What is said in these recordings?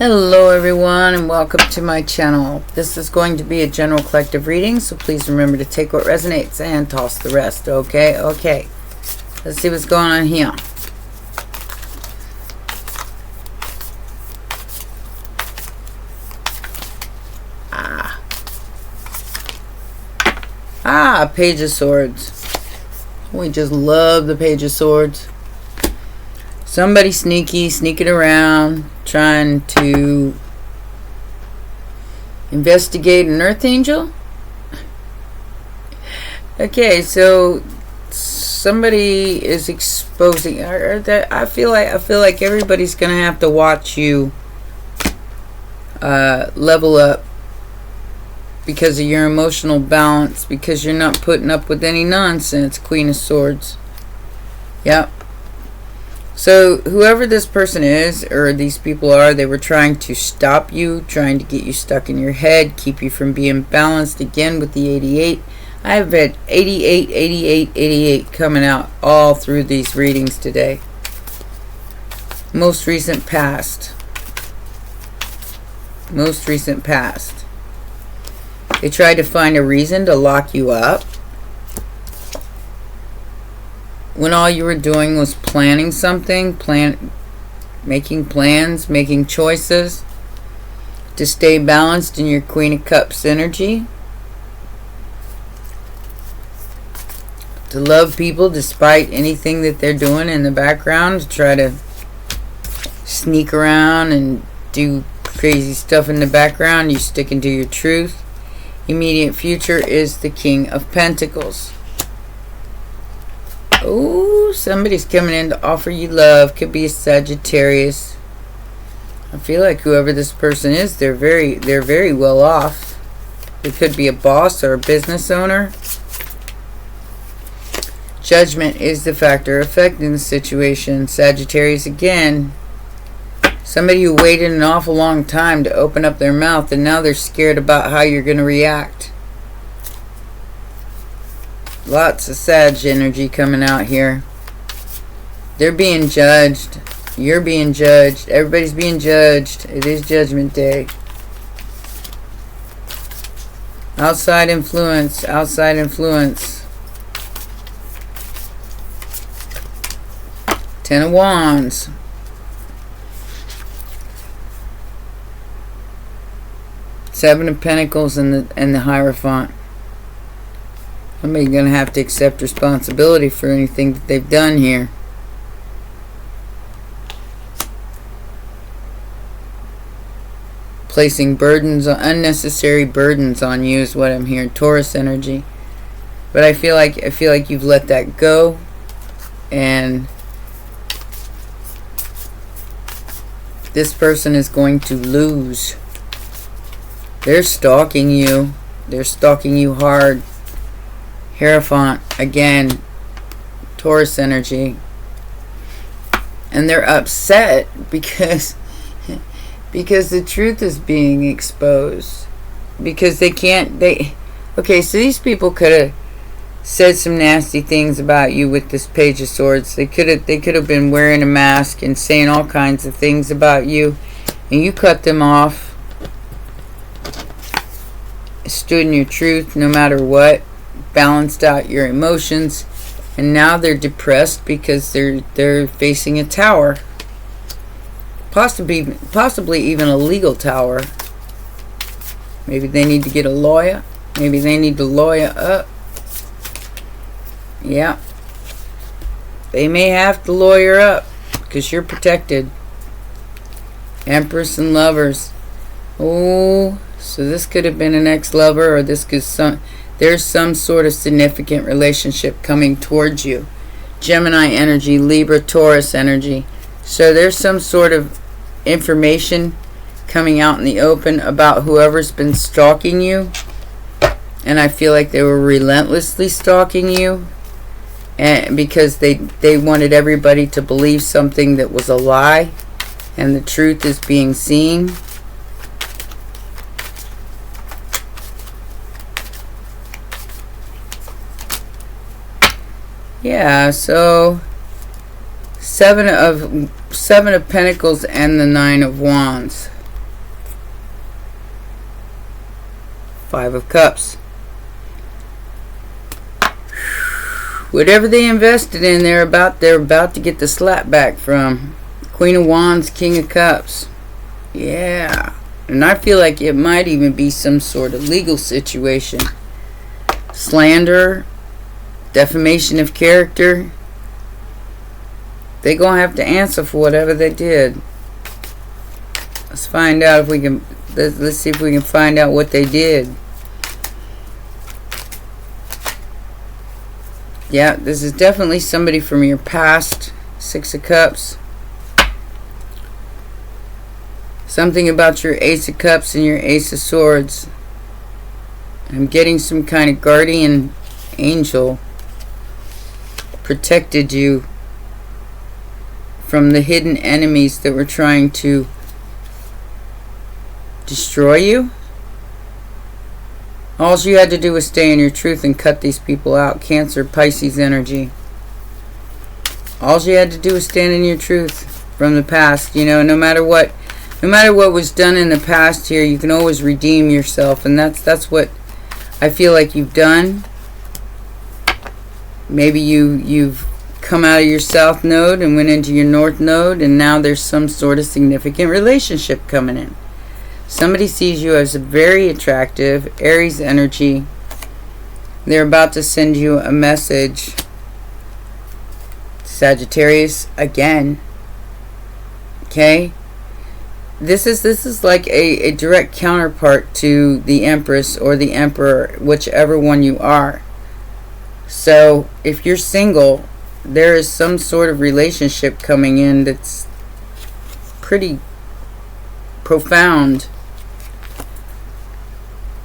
Hello everyone and welcome to my channel. This is going to be a general collective reading, so please remember to take what resonates and toss the rest. Okay. Let's see what's going on here. Page of Swords. We just love the Page of Swords. Somebody sneaking around, trying to investigate an earth angel. Okay, so somebody is exposing. I feel like everybody's gonna have to watch you level up because of your emotional balance, because you're not putting up with any nonsense. Queen of Swords. Yep. So whoever this person is, or these people are, they were trying to stop you, trying to get you stuck in your head, keep you from being balanced. Again with the 88. I have had 88, 88, 88 coming out all through these readings today. Most recent past. Most recent past. They tried to find a reason to lock you up when all you were doing was planning something, making plans, making choices to stay balanced in your Queen of Cups energy, to love people despite anything that they're doing in the background, to try to sneak around and do crazy stuff in the background. You sticking to your truth. Immediate future is the King of Pentacles. Oh, somebody's coming in to offer you love. Could be a Sagittarius. I feel like whoever this person is, they're very well off. It could be a boss or a business owner. Judgment is the factor affecting the situation. Sagittarius again. Somebody who waited an awful long time to open up their mouth, and now they're scared about how you're going to react. Lots of Sag energy coming out here. They're being judged. You're being judged. Everybody's being judged. It is Judgment Day. Outside influence. Outside influence. Ten of Wands. Seven of Pentacles and the Hierophant. Somebody's going to have to accept responsibility for anything that they've done here. Placing burdens, unnecessary burdens on you is what I'm hearing. Taurus energy. But I feel like you've let that go, and this person is going to lose. They're stalking you. They're stalking you hard. Hierophant, again, Taurus energy. And they're upset because the truth is being exposed. Because okay, so these people could have said some nasty things about you with this Page of Swords. They could have been wearing a mask and saying all kinds of things about you, and you cut them off. Stood in your truth no matter what. Balanced out your emotions, and now they're depressed because they're facing a tower, possibly even a legal tower. Maybe they need to get a lawyer. Maybe they need to lawyer up. Yeah, they may have to lawyer up because you're protected. Empress and Lovers. Oh, so this could have been an ex-lover, or this could there's some sort of significant relationship coming towards you. Gemini energy, Libra, Taurus energy. So there's some sort of information coming out in the open about whoever's been stalking you. And I feel like they were relentlessly stalking you, and because they wanted everybody to believe something that was a lie, and the truth is being seen. Yeah, so Seven of Pentacles and the Nine of Wands. Five of Cups. Whatever they invested in, they're about to get the slap back from. Queen of Wands, King of Cups. Yeah. And I feel like it might even be some sort of legal situation. Slander, defamation of character. They're going to have to answer for whatever they did. Let's find out if we can, let's see if we can find out what they did. Yeah, this is definitely somebody from your past. Six of Cups. Something about your Ace of Cups and your Ace of Swords. I'm getting some kind of guardian angel protected you from the hidden enemies that were trying to destroy you. All you had to do was stay in your truth and cut these people out. Cancer, Pisces energy. All you had to do was stand in your truth from the past. You know, no matter what was done in the past here, you can always redeem yourself, and that's what I feel like you've done. Maybe you've come out of your South Node and went into your North Node, and now there's some sort of significant relationship coming in. Somebody sees you as very attractive, Aries energy. They're about to send you a message. Sagittarius again. Okay? This is like a direct counterpart to the Empress or the Emperor, whichever one you are. So, if you're single, there is some sort of relationship coming in that's pretty profound.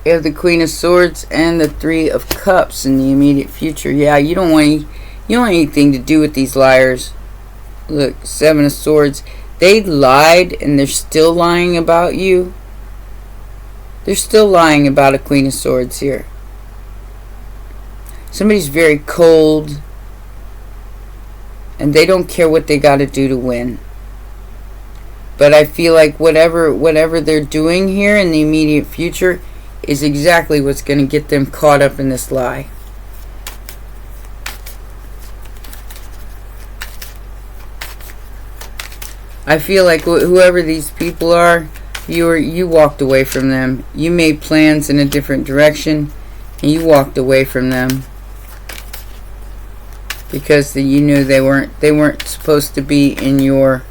You have the Queen of Swords and the Three of Cups in the immediate future. Yeah, you don't want anything to do with these liars. Look, Seven of Swords. They lied, and they're still lying about you. They're still lying about a Queen of Swords here. Somebody's very cold, and they don't care what they got to do to win. But I feel like whatever they're doing here in the immediate future is exactly what's going to get them caught up in this lie. I feel like whoever these people are, you walked away from them. You made plans in a different direction, and you walked away from them because you knew they weren't supposed to be in your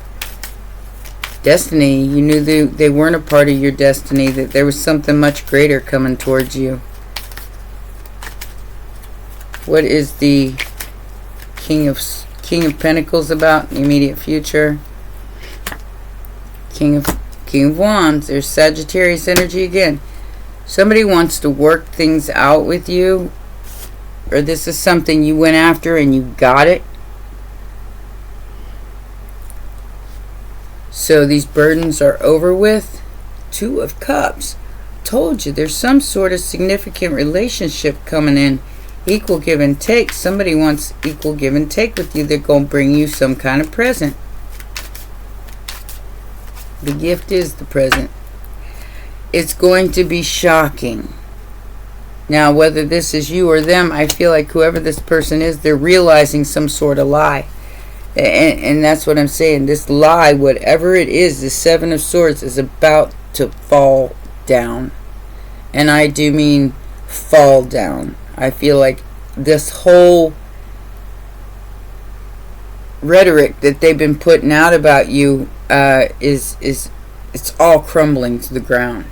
destiny. You knew they weren't a part of your destiny, that there was something much greater coming towards you. What is the King of Pentacles about in the immediate future? King of Wands. There's Sagittarius energy again. Somebody wants to work things out with you, or this is something you went after and you got it. So these burdens are over with. Two of Cups. Told you, there's some sort of significant relationship coming in. Equal give and take. Somebody wants equal give and take with you. They're going to bring you some kind of present. The gift is the present. It's going to be shocking. Now, whether this is you or them, I feel like whoever this person is, they're realizing some sort of lie. And that's what I'm saying. This lie, whatever it is, the Seven of Swords is about to fall down. And I do mean fall down. I feel like this whole rhetoric that they've been putting out about you it's all crumbling to the ground.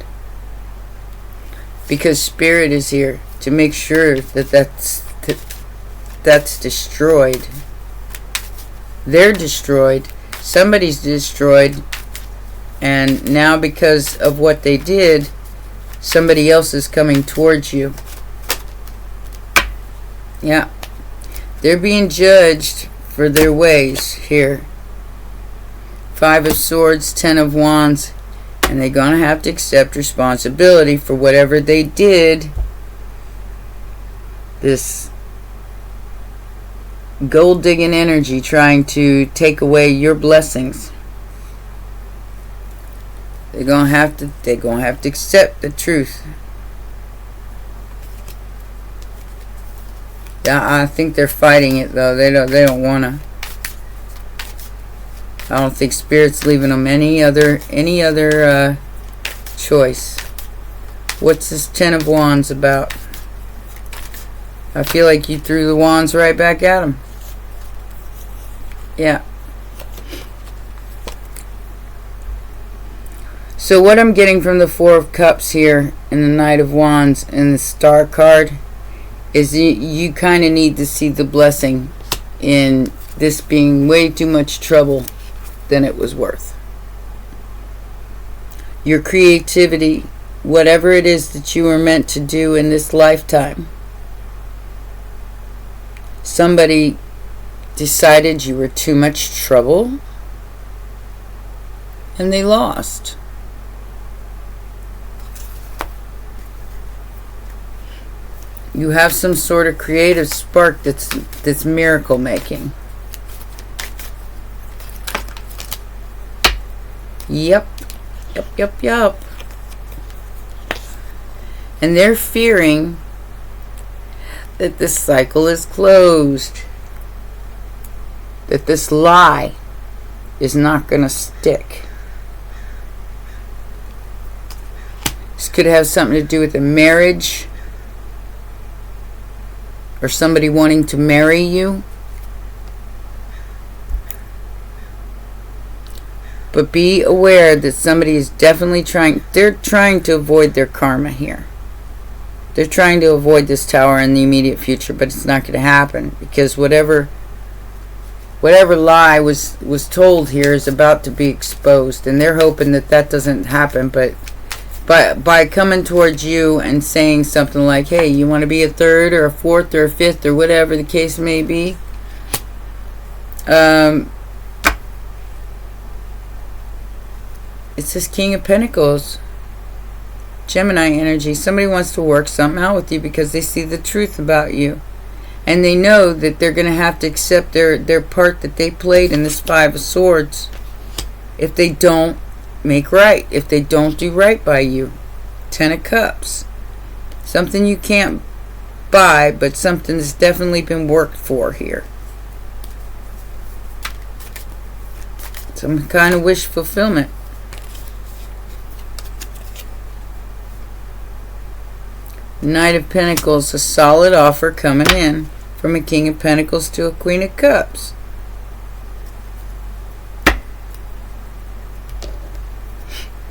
Because Spirit is here to make sure that's destroyed. They're destroyed. Somebody's destroyed. And now because of what they did, somebody else is coming towards you. Yeah. They're being judged for their ways here. Five of Swords, Ten of Wands. And they're going to have to accept responsibility for whatever they did. This gold digging energy trying to take away your blessings. They're going to have to accept the truth. I think they're fighting it though. They don't wanna. I don't think Spirit's leaving them any other choice. What's this Ten of Wands about? I feel like you threw the wands right back at them. Yeah. So what I'm getting from the Four of Cups here and the Knight of Wands and the Star card is you kind of need to see the blessing in this being way too much trouble than it was worth. Your creativity, whatever it is that you were meant to do in this lifetime, somebody decided you were too much trouble and they lost. You have some sort of creative spark that's miracle making. Yep. And they're fearing that this cycle is closed. That this lie is not going to stick. This could have something to do with a marriage or somebody wanting to marry you. But be aware that somebody is definitely they're trying to avoid their karma here. They're trying to avoid this tower in the immediate future, but it's not going to happen because whatever lie was told here is about to be exposed, and they're hoping that doesn't happen. But by coming towards you and saying something like, hey, you want to be a third or a fourth or a fifth or whatever the case may be, it's this King of Pentacles, Gemini energy. Somebody wants to work something out with you because they see the truth about you. And they know that they're going to have to accept their part that they played in this Five of Swords if they don't make right, if they don't do right by you. Ten of Cups. Something you can't buy, but something that's definitely been worked for here. Some kind of wish fulfillment. Knight of Pentacles, a solid offer coming in from a King of Pentacles to a Queen of Cups.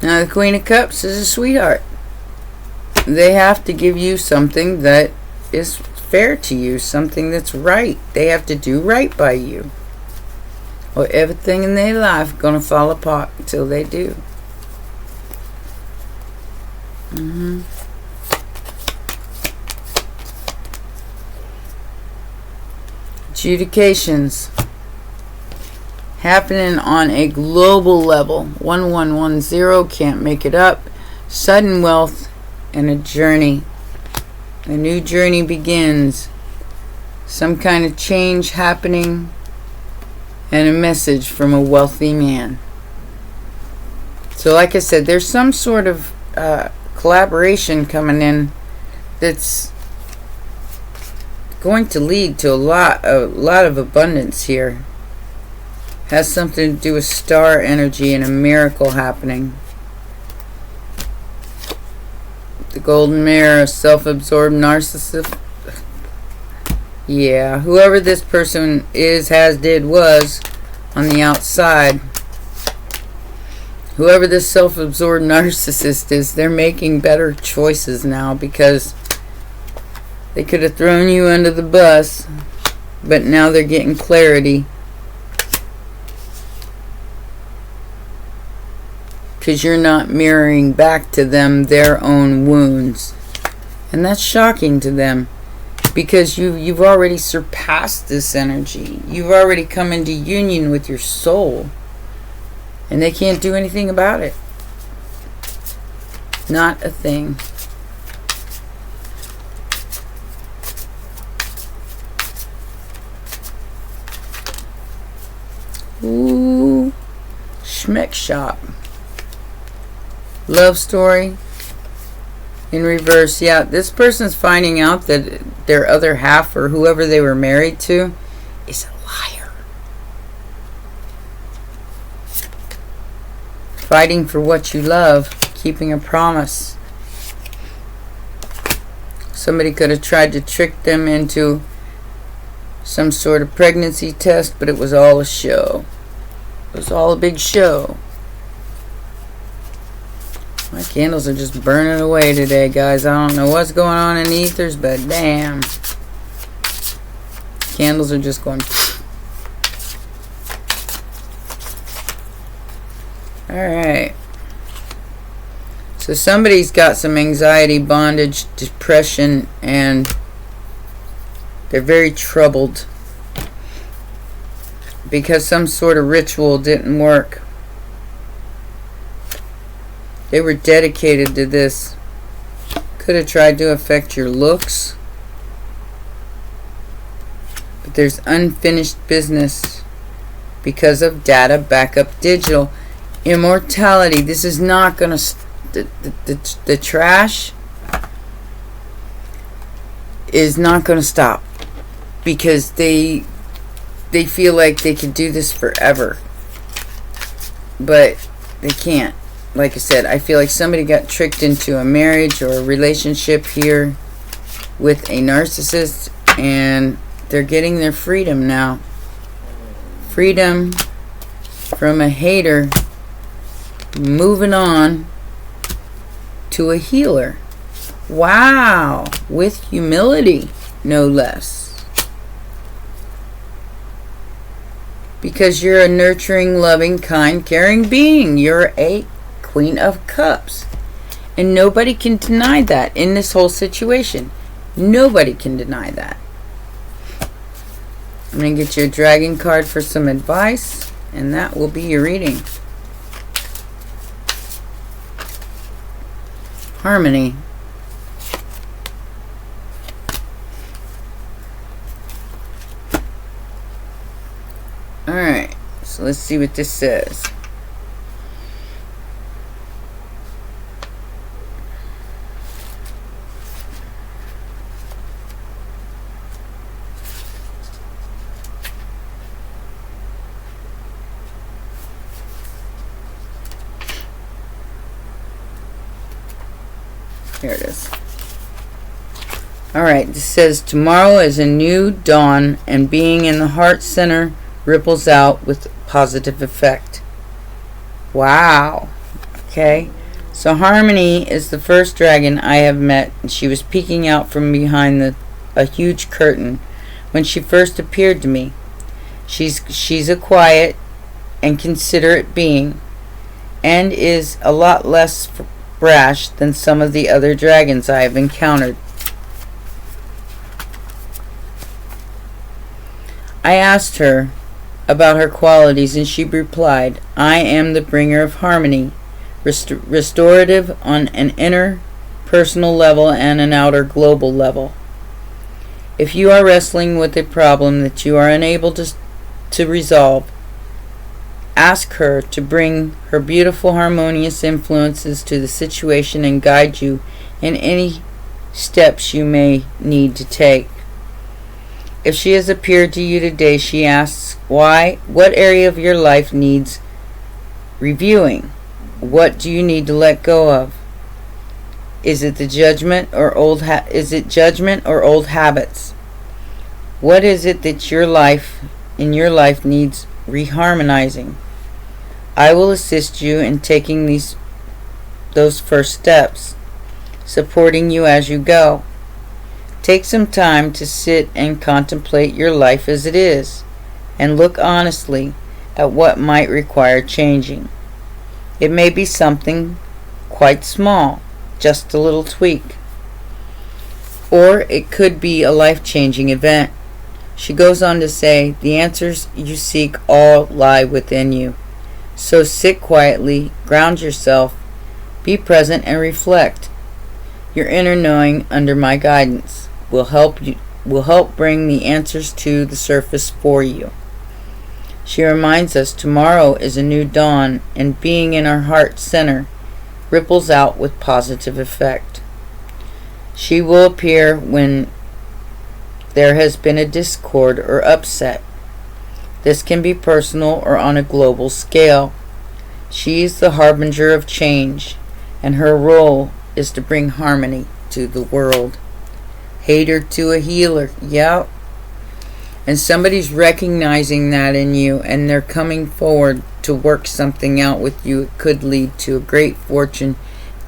Now the Queen of Cups is a sweetheart. They have to give you something that is fair to you, something that's right. They have to do right by you, or everything in their life is going to fall apart until they do. Adjudications happening on a global level. 1110, can't make it up. Sudden wealth and a journey. A new journey begins. Some kind of change happening and a message from a wealthy man. So like I said, there's some sort of collaboration coming in that's going to lead to a lot of abundance here. Has something to do with star energy and a miracle happening. The Golden Mirror, a self-absorbed narcissist. Yeah, whoever this person is, has, did, was on the outside. Whoever this self-absorbed narcissist is, they're making better choices now because they could have thrown you under the bus, but now they're getting clarity. Because you're not mirroring back to them their own wounds. And that's shocking to them. Because you've already surpassed this energy. You've already come into union with your soul. And they can't do anything about it. Not a thing. Ooh. Schmeck shop. Love story. In reverse, yeah, this person's finding out that their other half or whoever they were married to is a liar. Fighting for what you love, keeping a promise. Somebody could have tried to trick them into some sort of pregnancy test, but it was all a show. It was all a big show. My candles are just burning away today, guys. I don't know what's going on in the ethers, but damn. Candles are just going. Alright. So somebody's got some anxiety, bondage, depression, and they're very troubled because some sort of ritual didn't work. They were dedicated to this. Could have tried to affect your looks. But there's unfinished business because of data backup digital. Immortality. This is not going to... The trash is not going to stop. Because they feel like they could do this forever. But they can't. Like I said, I feel like somebody got tricked into a marriage or a relationship here with a narcissist, and they're getting their freedom now. Freedom from a hater, moving on to a healer. Wow, with humility, no less. Because you're a nurturing, loving, kind, caring being. You're a Queen of Cups. And nobody can deny that in this whole situation. Nobody can deny that. I'm going to get you a dragon card for some advice, and that will be your reading. Harmony. Alright, so let's see what this says. Here it is. Alright, this says, tomorrow is a new dawn, and being in the heart center ripples out with positive effect. Wow. Okay. So Harmony is the first dragon I have met, and she was peeking out from behind a huge curtain when she first appeared to me. She's a quiet and considerate being, and is a lot less brash than some of the other dragons I have encountered. I asked her about her qualities, and she replied, I am the bringer of harmony, restorative on an inner personal level and an outer global level. If you are wrestling with a problem that you are unable to resolve, ask her to bring her beautiful harmonious influences to the situation and guide you in any steps you may need to take. If she has appeared to you today, she asks, what area of your life needs reviewing? What do you need to let go of? Is it the judgment or old habits? What is it that your life needs reharmonizing? I will assist you in taking those first steps, supporting you as you go. Take some time to sit and contemplate your life as it is, and look honestly at what might require changing. It may be something quite small, just a little tweak, or it could be a life-changing event. She goes on to say, the answers you seek all lie within you. So sit quietly, ground yourself, be present and reflect. Your inner knowing under my guidance will help bring the answers to the surface for you. She reminds us tomorrow is a new dawn, and being in our heart center ripples out with positive effect. She will appear when there has been a discord or upset. This can be personal or on a global scale. She is the harbinger of change, and her role is to bring harmony to the world. Hater to a healer. Yep. And somebody's recognizing that in you, and they're coming forward to work something out with you. It could lead to a great fortune.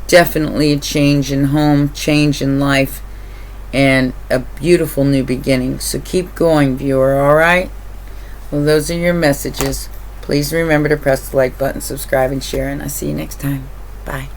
Definitely a change in home, change in life, and a beautiful new beginning. So keep going, viewer, alright? Well, those are your messages. Please remember to press the like button, subscribe, and share, and I'll see you next time. Bye.